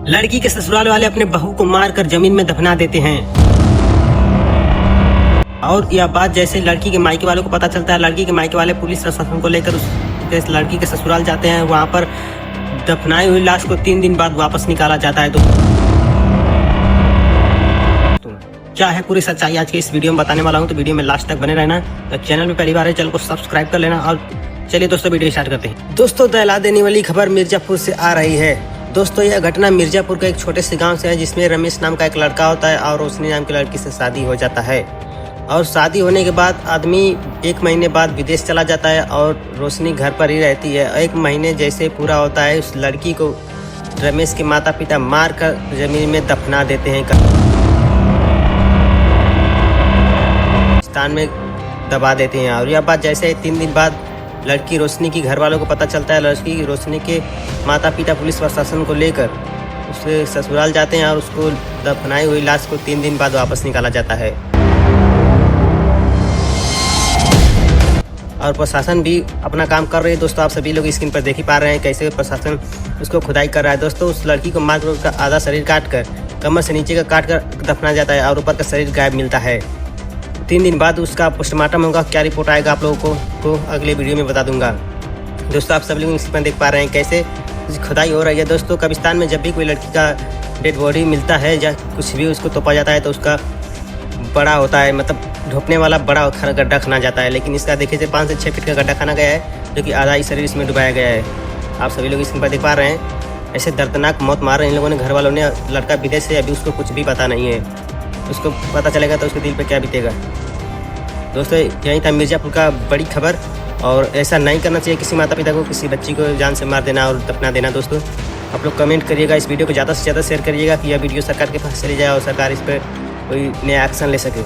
लड़की के ससुराल वाले अपने बहू को मारकर जमीन में दफना देते हैं। और यह बात जैसे लड़की के मायके वालों को पता चलता है, लड़की के मायके वाले पुलिस प्रशासन को लेकर उस लड़की के ससुराल जाते हैं। वहां पर दफनाई हुई लाश को 3 दिन बाद वापस निकाला जाता है। तो क्या है पूरी सच्चाई आज के इस वीडियो में बताने वाला हूं, तो वीडियो में लास्ट तक बने रहना। तो चैनल में पहली बार है, चैनल को सब्सक्राइब कर लेना। और चलिए दोस्तों वीडियो स्टार्ट करते हैं। दोस्तों दहला देने वाली खबर मिर्जापुर से आ रही है। दोस्तों यह घटना मिर्जापुर के एक छोटे से गांव से है, जिसमें रमेश नाम का एक लड़का होता है और रोशनी नाम की लड़की से शादी हो जाता है। और शादी होने के बाद आदमी 1 महीने बाद विदेश चला जाता है और रोशनी घर पर ही रहती है। 1 महीने जैसे पूरा होता है, उस लड़की को रमेश के माता पिता मार कर जमीन में दफना देते हैं, स्थान में दबा देते हैं। और यह बात जैसे 3 दिन बाद लड़की रोशनी की घर वालों को पता चलता है। लड़की रोशनी के माता पिता पुलिस प्रशासन को लेकर उसके ससुराल जाते हैं और उसको दफनाई हुई लाश को 3 दिन बाद वापस निकाला जाता है। और प्रशासन भी अपना काम कर रही है। दोस्तों आप सभी लोग स्क्रीन पर देख ही पा रहे हैं कैसे प्रशासन उसको खुदाई कर रहा है। दोस्तों उस लड़की को मार कर आधा शरीर काट कर, कमर से नीचे का काट कर दफना जाता है और ऊपर का शरीर गायब मिलता है। 3 दिन बाद उसका पोस्टमार्टम होगा। क्या रिपोर्ट आएगा आप लोगों को तो अगले वीडियो में बता दूंगा। दोस्तों आप सभी लोग स्क्रीन पर देख पा रहे हैं कैसे खुदाई हो रही है। दोस्तों कब्रिस्तान में जब भी कोई लड़की का डेड बॉडी मिलता है या कुछ भी उसको तोपा जाता है तो उसका बड़ा होता है, मतलब ढोपने वाला बड़ा गड्ढा खाना जाता है। लेकिन इसका देखिए 5 से 6 फीट का गड्ढा खाना गया है, जो कि आधा ही शरीर इसमें डुबाया गया है। आप सभी लोग स्क्रीन पर देख पा रहे हैं ऐसे दर्दनाक मौत मार रहे हैं इन लोगों ने। घर वालों ने, लड़का विदेश से, अभी उसको कुछ भी पता नहीं है। उसको पता चलेगा तो उसके दिल पे क्या बीतेगा। दोस्तों यही था मिर्जापुर का बड़ी खबर। और ऐसा नहीं करना चाहिए किसी माता पिता को, किसी बच्ची को जान से मार देना और दफना देना। दोस्तों आप लोग कमेंट करिएगा, इस वीडियो को ज़्यादा से ज़्यादा शेयर करिएगा कि यह वीडियो सरकार के पास चली जाए और सरकार इस पर कोई नया एक्शन ले सके।